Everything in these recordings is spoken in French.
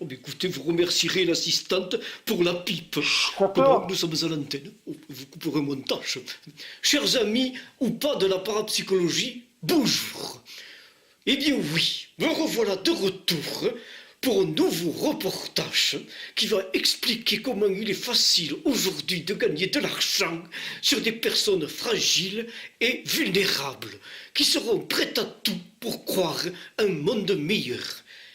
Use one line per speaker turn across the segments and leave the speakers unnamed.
Oh, mais écoutez, vous remercierez l'assistante pour la pipe.
D'accord.
Nous sommes à l'antenne. Oh, vous couperez mon tâche. Chers amis, ou pas de la parapsychologie, bonjour. Eh bien oui, me revoilà de retour pour un nouveau reportage qui va expliquer comment il est facile aujourd'hui de gagner de l'argent sur des personnes fragiles et vulnérables qui seront prêtes à tout pour croire un monde meilleur.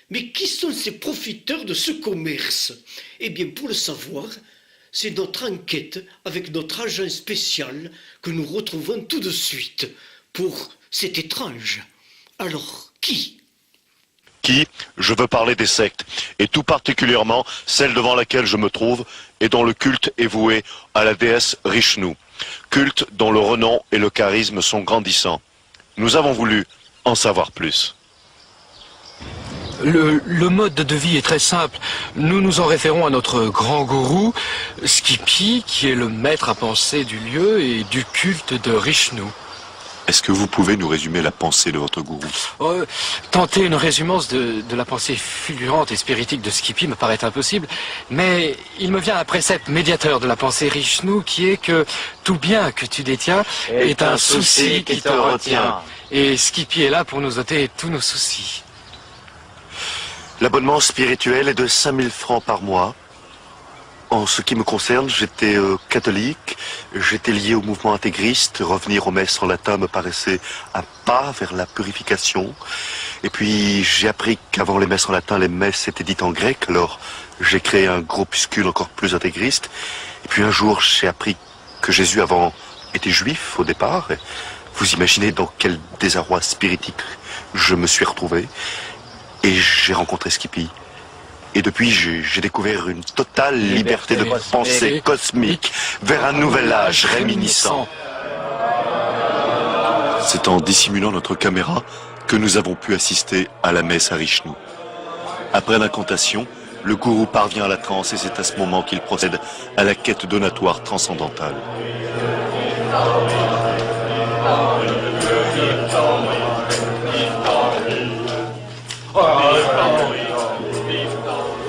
Mais qui sont ces profiteurs de ce commerce? Eh bien, pour le savoir, c'est notre enquête avec notre agent spécial que nous retrouvons tout de suite pour cet étrange. Alors, qui?
Je veux parler des sectes, et tout particulièrement celle devant laquelle je me trouve et dont le culte est voué à la déesse Rishnu, culte dont le renom et le charisme sont grandissants. Nous avons voulu en savoir plus.
Le mode de vie est très simple. Nous nous en référons à notre grand gourou, Skippy, qui est le maître à penser du lieu et du culte de Rishnu.
Est-ce que vous pouvez nous résumer la pensée de votre gourou?
Tenter une résumance de la pensée fulgurante et spiritique de Skippy me paraît impossible, mais il me vient un précepte médiateur de la pensée Rishnu qui est que tout bien que tu détiens est un souci qui te retient. Et Skippy est là pour nous ôter tous nos soucis.
L'abonnement spirituel est de 5000 francs par mois. En ce qui me concerne, j'étais catholique, j'étais lié au mouvement intégriste, revenir aux messes en latin me paraissait un pas vers la purification. Et puis j'ai appris qu'avant les messes en latin, les messes étaient dites en grec, alors j'ai créé un groupuscule encore plus intégriste. Et puis un jour, j'ai appris que Jésus avant était juif au départ. Et vous imaginez dans quel désarroi spiritique je me suis retrouvé. Et j'ai rencontré Skippy. Et depuis, j'ai découvert une totale liberté de pensée cosmique vers un nouvel âge réminiscent. C'est en dissimulant notre caméra que nous avons pu assister à la messe à Rishnu. Après l'incantation, le gourou parvient à la transe et c'est à ce moment qu'il procède à la quête donatoire transcendantale.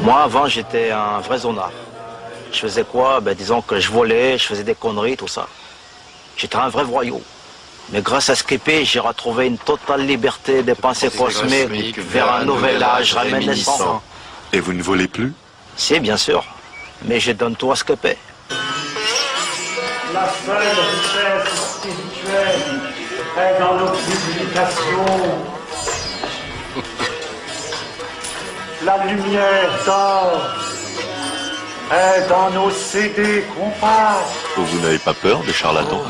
Moi, avant, j'étais un vrai zonard. Je faisais quoi? Disons que je volais, je faisais des conneries, tout ça. J'étais un vrai voyou. Mais grâce à Skippy, j'ai retrouvé une totale liberté de pensée cosmique vers un nouvel âge réminiscent.
Et vous ne volez plus?
Si, bien sûr. Mais je donne tout à Skippy.
La seule richesse spirituelle est dans nos publications. La lumière d'or est dans nos CD qu'on passe.
Vous n'avez pas peur des charlatans?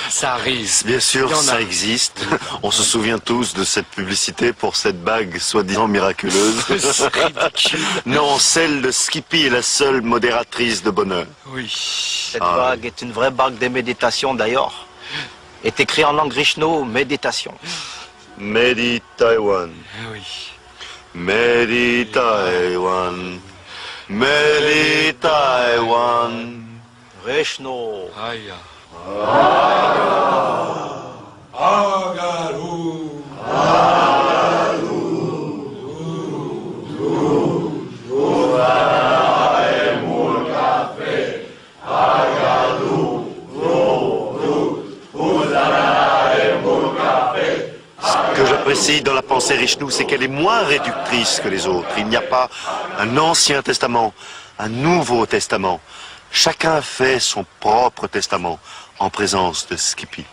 Ça risque.
Bien sûr, ça existe. On se souvient tous de cette publicité pour cette bague soi-disant miraculeuse.
C'est ridicule.
Non, celle de Skippy est la seule modératrice de bonheur.
Oui.
Cette bague est une vraie bague de méditation d'ailleurs. Est écrit en langue Rishnu, méditation.
Medi Taiwan.
Oui.
Medi Taiwan. Medi Taiwan.
Rishnu.
Aïe.
Ce que j'apprécie dans la pensée Rishnu, c'est qu'elle est moins réductrice que les autres. Il n'y a pas un Ancien Testament, un Nouveau Testament. Chacun fait son propre testament en présence de Skippy.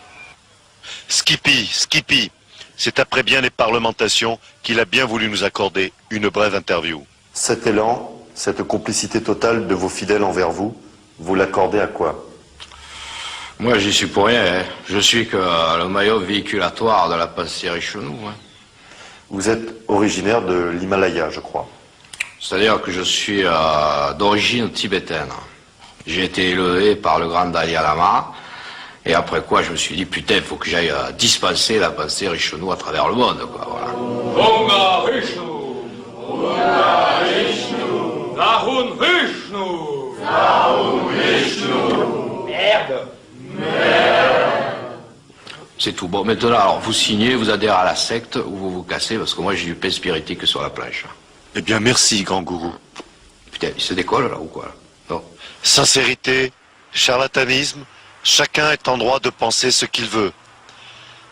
Skippy, c'est après bien des parlementations qu'il a bien voulu nous accorder une brève interview. Cet élan, cette complicité totale de vos fidèles envers vous, vous l'accordez à quoi?
Moi, j'y suis pour rien. Je suis que le maillot véhiculatoire de la pensée Rishnu.
Vous êtes originaire de l'Himalaya, je crois.
C'est-à-dire que je suis d'origine tibétaine. J'ai été élevé par le grand Dalai Lama. Et après quoi, je me suis dit, putain, il faut que j'aille dispenser la pensée Rishnu à travers le monde, quoi, voilà.
Onga Rishnu! Onga Rishnu! Nahun Rishnu! Nahun Rishnu! Merde!
C'est tout. Bon, maintenant, alors, vous signez, vous adhérez à la secte, ou vous vous cassez, parce que moi, j'ai du pain spiritique sur la plage.
Eh bien, merci, grand gourou.
Putain, il se décolle là ou quoi là? Non.
Sincérité, charlatanisme, chacun est en droit de penser ce qu'il veut.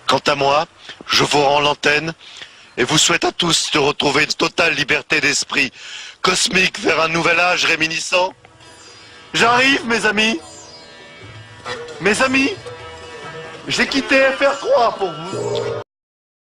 Quant à moi, je vous rends l'antenne et vous souhaite à tous de retrouver une totale liberté d'esprit, cosmique vers un nouvel âge réminiscent. J'arrive, mes amis. Mes amis, j'ai quitté FR3 pour vous.